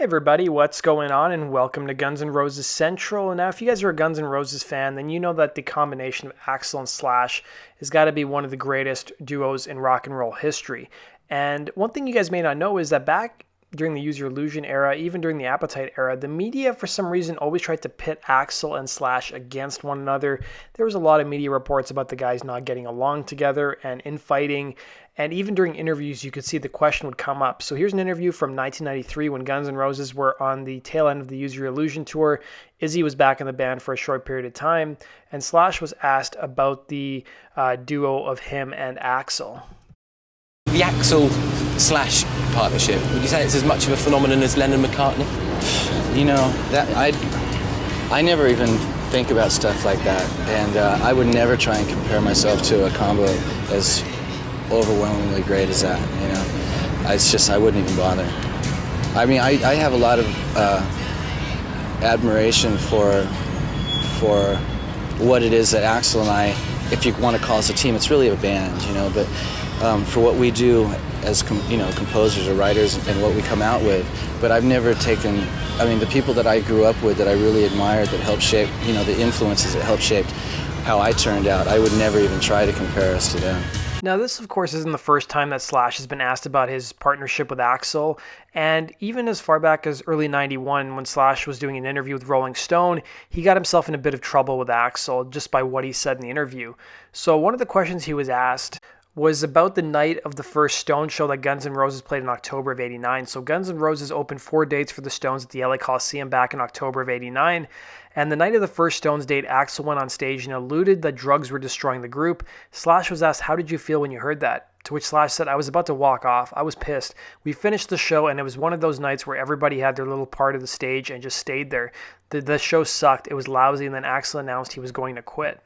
Everybody, what's going on, and welcome to Guns N' Roses Central. Now, if you guys are a Guns N' Roses fan, then you know that the combination of Axel and Slash has got to be one of the greatest duos in rock and roll history. And one thing you guys may not know is that back during the Use Your Illusion era, even during the Appetite era, the media for some reason always tried to pit Axel and Slash against one another. There was a lot of media reports about the guys not getting along together and infighting, and even during interviews you could see the question would come up. So here's an interview from 1993 when Guns N' Roses were on the tail end of the Use Your Illusion tour. Izzy was back in the band for a short period of time, and Slash was asked about the duo of him and Axel. The Axel-Slash partnership, would you say it's as much of a phenomenon as Lennon-McCartney? You know, that I never even think about stuff like that, and I would never try and compare myself to a combo as overwhelmingly great as that, you know. It's just, I wouldn't even bother. I mean, I have a lot of admiration for what it is that Axel and I, if you want to call us a team, it's really a band, you know, but for what we do as composers or writers and what we come out with. But I've never taken, I mean, the people that I grew up with that I really admired, that helped shape, you know, the influences that helped shape how I turned out, I would never even try to compare us to them. Now, this, of course, isn't the first time that Slash has been asked about his partnership with Axel, and even as far back as early '91, when Slash was doing an interview with Rolling Stone, he got himself in a bit of trouble with Axel just by what he said in the interview. So one of the questions he was asked was about the night of the first Stones show that Guns N' Roses played in October of '89. So Guns N' Roses opened 4 dates for the Stones at the LA Coliseum back in October of '89. And the night of the first Stones date, Axel went on stage and alluded that drugs were destroying the group. Slash was asked, "How did you feel when you heard that?" To which Slash said, "I was about to walk off. I was pissed. We finished the show, and it was one of those nights where everybody had their little part of the stage and just stayed there. The show sucked. It was lousy, and then Axel announced he was going to quit."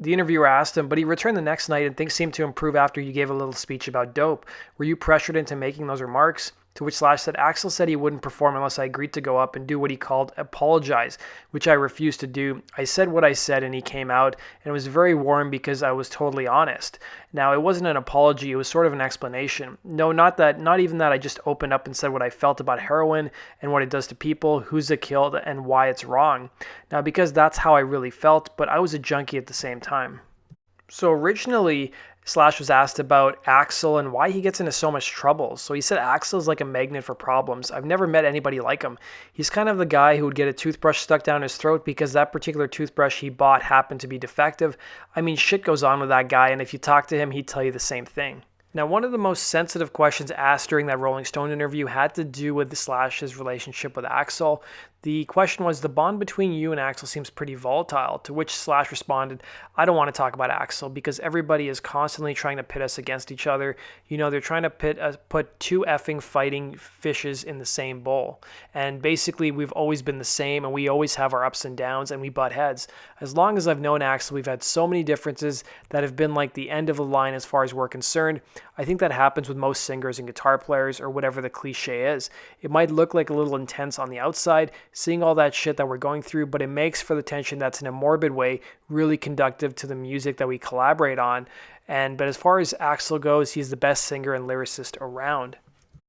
The interviewer asked him, "But he returned the next night and things seemed to improve after you gave a little speech about dope. Were you pressured into making those remarks?" To which Slash said, "Axel said he wouldn't perform unless I agreed to go up and do what he called apologize, which I refused to do. I said what I said and he came out, and it was very warm because I was totally honest. Now, it wasn't an apology, it was sort of an explanation. No, not even that I just opened up and said what I felt about heroin and what it does to people, who's it killed, and why it's wrong. Now, because that's how I really felt, but I was a junkie at the same time." So originally, Slash was asked about Axel and why he gets into so much trouble. So he said Axel is like a magnet for problems. I've never met anybody like him. He's kind of the guy who would get a toothbrush stuck down his throat because that particular toothbrush he bought happened to be defective. I mean, shit goes on with that guy, and if you talk to him, he'd tell you the same thing. Now, one of the most sensitive questions asked during that Rolling Stone interview had to do with Slash's relationship with Axel. The question was, "The bond between you and Axel seems pretty volatile," to which Slash responded, "I don't want to talk about Axel because everybody is constantly trying to pit us against each other. You know, they're trying to put two effing fighting fishes in the same bowl. And basically, we've always been the same, and we always have our ups and downs, and we butt heads. As long as I've known Axel, we've had so many differences that have been like the end of the line as far as we're concerned. I think that happens with most singers and guitar players, or whatever the cliche is. It might look like a little intense on the outside, seeing all that shit that we're going through, but it makes for the tension that's in a morbid way really conductive to the music that we collaborate on. But as far as Axel goes, he's the best singer and lyricist around."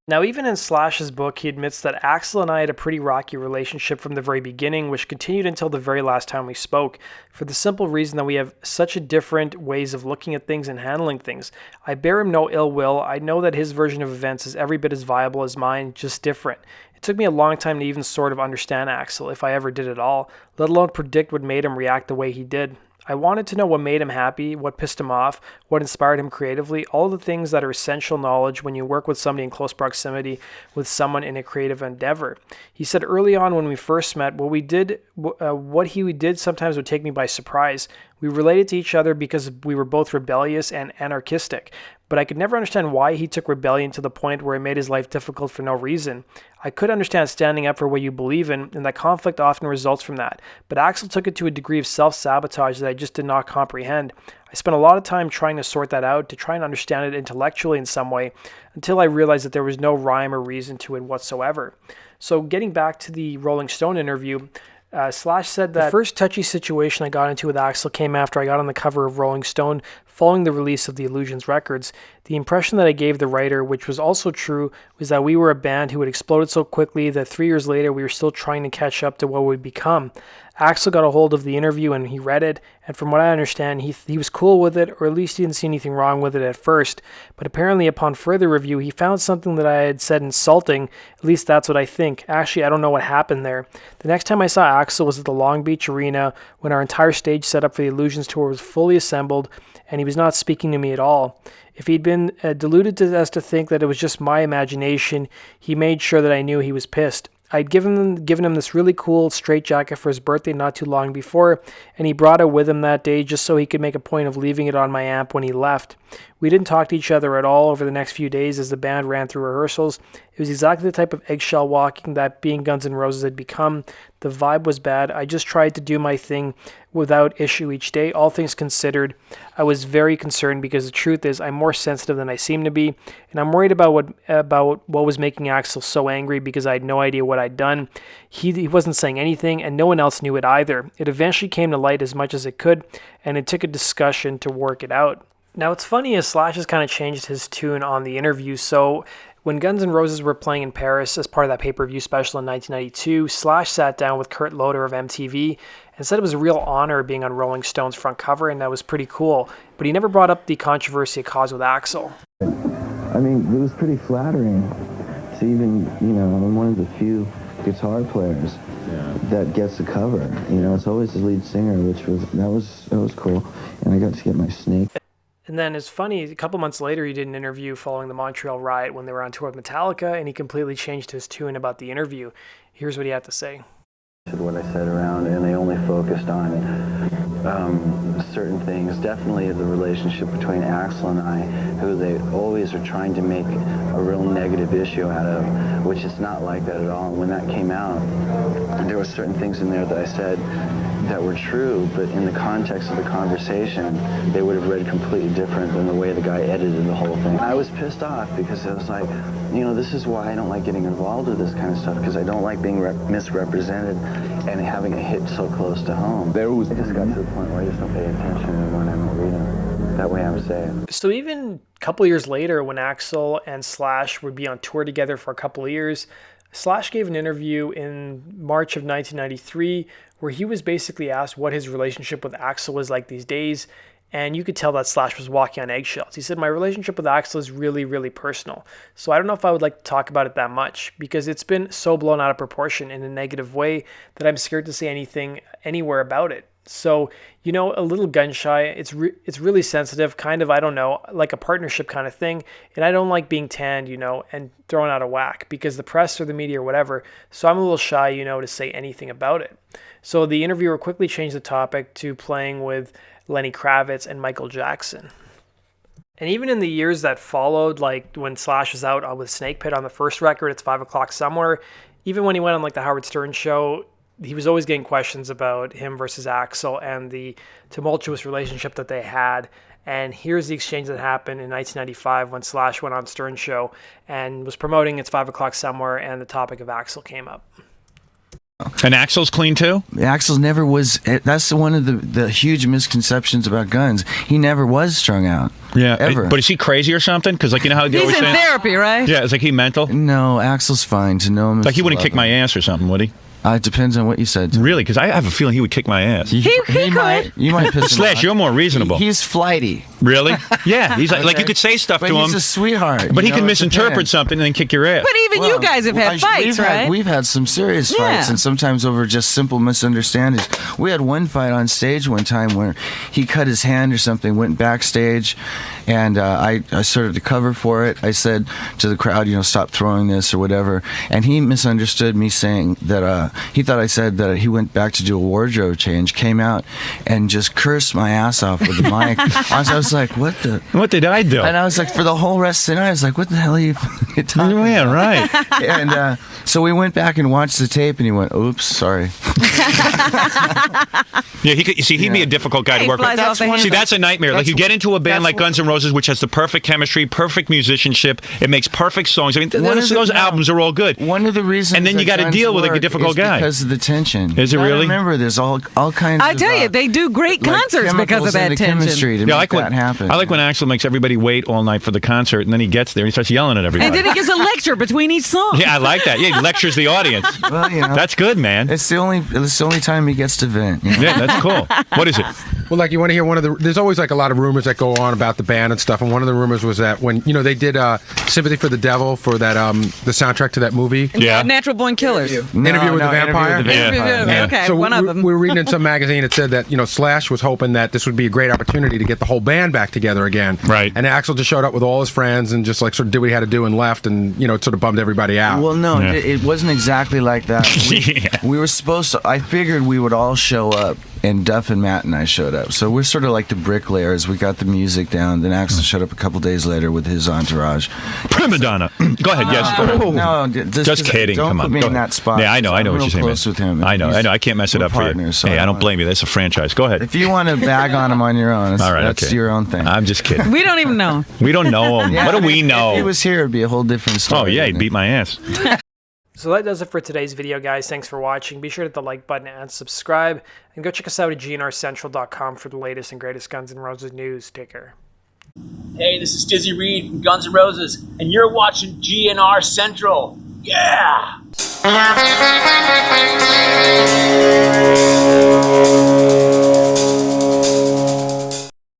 Now, even in Slash's book, he admits that Axel and I had a pretty rocky relationship from the very beginning, which continued until the very last time we spoke, for the simple reason that we have such a different ways of looking at things and handling things. I bear him no ill will. I know that his version of events is every bit as viable as mine, just different. It took me a long time to even sort of understand Axel, if I ever did at all, let alone predict what made him react the way he did. I wanted to know what made him happy, what pissed him off, what inspired him creatively, all the things that are essential knowledge when you work with somebody in close proximity with someone in a creative endeavor. He said early on when we first met, what he did sometimes would take me by surprise. We related to each other because we were both rebellious and anarchistic, but I could never understand why he took rebellion to the point where it made his life difficult for no reason. I could understand standing up for what you believe in, and that conflict often results from that, but Axel took it to a degree of self-sabotage that I just did not comprehend. I spent a lot of time trying to sort that out, to try and understand it intellectually in some way, until I realized that there was no rhyme or reason to it whatsoever. So getting back to the Rolling Stone interview, Slash said that the first touchy situation I got into with Axel came after I got on the cover of Rolling Stone following the release of the Illusions records, the impression that I gave the writer, which was also true, was that we were a band who had exploded so quickly that 3 years later we were still trying to catch up to what we'd become. Axel got a hold of the interview and he read it, and from what I understand, he was cool with it, or at least he didn't see anything wrong with it at first, but apparently upon further review, he found something that I had said insulting. At least that's what I think. Actually, I don't know what happened there. The next time I saw Axel was at the Long Beach Arena when our entire stage set up for the Illusions tour was fully assembled, and he was not speaking to me at all. If he'd been deluded as to think that it was just my imagination, he made sure that I knew he was pissed. I'd given him this really cool straitjacket for his birthday not too long before, and he brought it with him that day just so he could make a point of leaving it on my amp when he left. We didn't talk to each other at all over the next few days as the band ran through rehearsals. It was exactly the type of eggshell walking that being Guns N' Roses had become. The vibe was bad. I just tried to do my thing without issue each day. All things considered, I was very concerned because the truth is I'm more sensitive than I seem to be, and I'm worried about what was making Axel so angry because I had no idea what I'd done. He wasn't saying anything, and no one else knew it either. It eventually came to light as much as it could, and it took a discussion to work it out. Now, what's funny is Slash has kind of changed his tune on the interview. So when Guns N' Roses were playing in Paris as part of that pay-per-view special in 1992, Slash sat down with Kurt Loder of MTV and said it was a real honor being on Rolling Stone's front cover, and that was pretty cool. But he never brought up the controversy it caused with Axel. I mean, it was pretty flattering to even, I'm one of the few guitar players that gets the cover. It's always the lead singer, which was cool. And I got to get my snake. And then it's funny, a couple months later, he did an interview following the Montreal riot when they were on tour with Metallica, and he completely changed his tune about the interview. Here's what he had to say. What I said around, and they only focused on certain things. Definitely the relationship between Axel and I, who they always are trying to make a real negative issue out of, which is not like that at all. And when that came out, there were certain things in there that I said that were true, but in the context of the conversation, they would have read completely different than the way the guy edited the whole thing. I was pissed off because I was like, this is why I don't like getting involved with this kind of stuff, because I don't like being misrepresented and having it hit so close to home. I just got to the point where I just don't pay attention when I'm reading. That way I'm safe. So even a couple years later, when Axel and Slash would be on tour together for a couple of years, Slash gave an interview in March of 1993 where he was basically asked what his relationship with Axel was like these days, and you could tell that Slash was walking on eggshells. He said, "My relationship with Axel is really, really personal, so I don't know if I would like to talk about it that much because it's been so blown out of proportion in a negative way that I'm scared to say anything anywhere about it." So, a little gun shy, it's really sensitive, kind of, I don't know, like a partnership kind of thing. And I don't like being tanned, and thrown out of whack because the press or the media or whatever. So I'm a little shy, to say anything about it. So the interviewer quickly changed the topic to playing with Lenny Kravitz and Michael Jackson. And even in the years that followed, like when Slash was out with Snake Pit on the first record, It's 5 O'Clock Somewhere, even when he went on like the Howard Stern show, he was always getting questions about him versus Axel and the tumultuous relationship that they had. And here's the exchange that happened in 1995 when Slash went on Stern show and was promoting It's 5 O'Clock Somewhere, and the topic of Axel came up. And Axel's clean too? Axel never was. That's one of the huge misconceptions about Guns. He never was strung out. Yeah, ever. But is he crazy or something? Because how they always he's in therapy, right? Yeah, it's like he mental. No, Axel's fine. To know him, like he wouldn't kick my ass or something, would he? It depends on what you said. Really? Because I have a feeling he would kick my ass. He could. You might piss him Slash, off. you're more reasonable. He's flighty. Really? Yeah. He's like you could say stuff but to him. He's a sweetheart. But he can misinterpret something and then kick your ass. But even you guys have had fights, right? We've had some serious fights, and sometimes over just simple misunderstandings. We had one fight on stage one time where he cut his hand or something, went backstage, and I started to cover for it. I said to the crowd, stop throwing this or whatever, and he misunderstood me saying that he thought I said that he went back to do a wardrobe change, came out, and just cursed my ass off with the mic. I was like, what did I do? And I was like, for the whole rest of the night, I was like, what the hell are you talking about? Yeah, right. And so we went back and watched the tape, and he went, oops, sorry. Yeah, he'd be a difficult guy to work with. That's That's a nightmare. Like you get into a band like Guns N' Roses Roses, which has the perfect chemistry, perfect musicianship. It makes perfect songs. I mean, those albums are all good. One of the reasons, and then you got to deal with a difficult guy because of the tension. Is it really? Remember, there's all kinds. I tell you, they do great concerts because of that tension. To make that happen. I like when Axel makes everybody wait all night for the concert, and then he gets there and he starts yelling at everybody. And then he gives a lecture between each song. Yeah, I like that. Yeah, he lectures the audience. Well, that's good, man. It's the only time he gets to vent. Yeah, that's cool. What is it? Well, like you want to hear there's always like a lot of rumors that go on about the band and stuff, and one of the rumors was that when they did Sympathy for the Devil for that the soundtrack to that movie. Yeah. Natural Born Killers. Interview with the Vampire. Okay, so one of them. We were reading in some magazine. It said that Slash was hoping that this would be a great opportunity to get the whole band back together again. Right. And Axel just showed up with all his friends and just like sort of did what he had to do and left, and it sort of bummed everybody out. Well, no, it wasn't exactly like that. We were supposed to. I figured we would all show up, and Duff and Matt and I showed up. So we're sort of like the bricklayers. We got the music down. Then Axel showed up a couple days later with his entourage. Prima donna. Go ahead. Yes. No, just kidding. Don't Come put on. me in that spot. Yeah, I know what you're saying. Close with him. I know. I can't mess it up for you. So hey, I don't blame you. That's a franchise. Go ahead. If you want to bag on him on your own, all right, that's your own thing. I'm just kidding. We don't even know. We don't know him. Yeah, what do we know? If he was here, it'd be a whole different story. Oh yeah, he'd beat my ass. So that does it for today's video, guys. Thanks for watching. Be sure to hit the like button and subscribe. And go check us out at gnrcentral.com for the latest and greatest Guns N' Roses news. Take care. Hey, this is Dizzy Reed from Guns N' Roses, and you're watching GNR Central. Yeah!